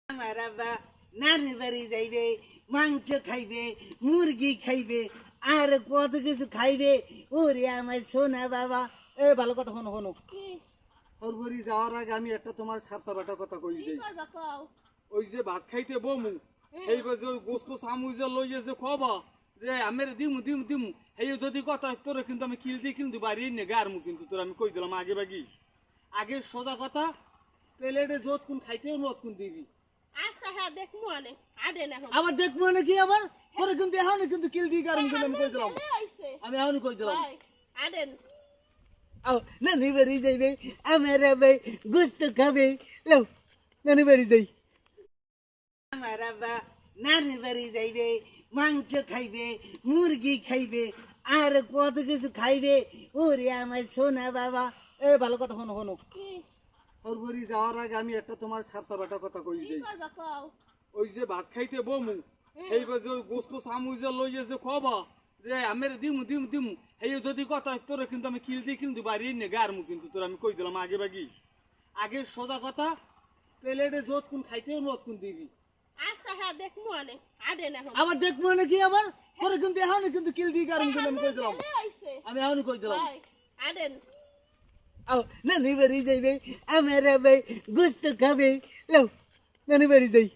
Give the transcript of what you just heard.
আমার আব্বা নানি বাড়ি যাইবে, মাংস খাইবে, মুরগি খাইবে, আর কত কিছু খাইবে। ওরে আমার সোনা বাবা। এ ভালো কথা শোনো শোনো, ওর বাড়ি যাওয়ার আগে আমি একটা তোমার সাপসাপাটা কথা কই যাই। ওই যে ভাত খাইতে বমু সেইবার যে ওই গোস্ত সামু যে লইয়ে যে খবা যে আমের দিমু দিমু দিমু সেই যদি কথা তোরে কিন্তু আমি কিল দিয়ে কিন্তু বাড়ি নে গারমু কিন্তু তোর আমি কই দিলাম আগে বাগি আগে সোজা কথা প্লেটে যত কোন খাইতেও নত কোন দিবি। আচ্ছা হ্যাঁ দেখমু আনে আডে না আবার দেখবো না কি আবার তোরে কিন্তু এখন কিন্তু কিল দিয়ে গারমু কিন্তু আমি কই দিলাম। আমি এখন কই দিলাম আডেন আও নানি বাড়ি যাইবে, আমার আব্বা গোস্ত খাবে। লাও নানি বাড়ি যাই। আমার আব্বা নানি বাড়ি যাইবে, মাংস খাইবে, মুরগি খাইবে, আর কত কিছু খাইবে। ওরে আমার সোনা বাবা। এ ভালো কথা শোনো শোনো, ওর বাড়ি যাওয়ার আগে আমি একটা তোমার সাপসাপাটা কথা কই যাই। ওই যে ভাত খাইতে বমু সেইবার যে ওই গোস্ত সামু যে লইয়ে যে খবা যে আমের দিমু দিমু দিমু সেই যদি কথা তোরে কিন্তু আমি কিল দিয়ে কিন্তু বাড়ি নে গারমু কিন্তু তোর আমি কই দিলাম আগে বাগি আগে সোজা কথা প্লেটে যত কোন খাইতেও নত কোন দিবি। আচ্ছা হ্যাঁ দেখমু আনে আডে না আবার দেখবো না কি আবার তোরে কিন্তু এখন কিন্তু কিল দিয়ে গারমু কিন্তু আমি কই দিলাম। আমি এখন কই দিলাম আডেন আও নানি বাড়ি যাইবে, আমার আব্বা গোস্ত খাবে। লাও নানি বাড়ি যাই।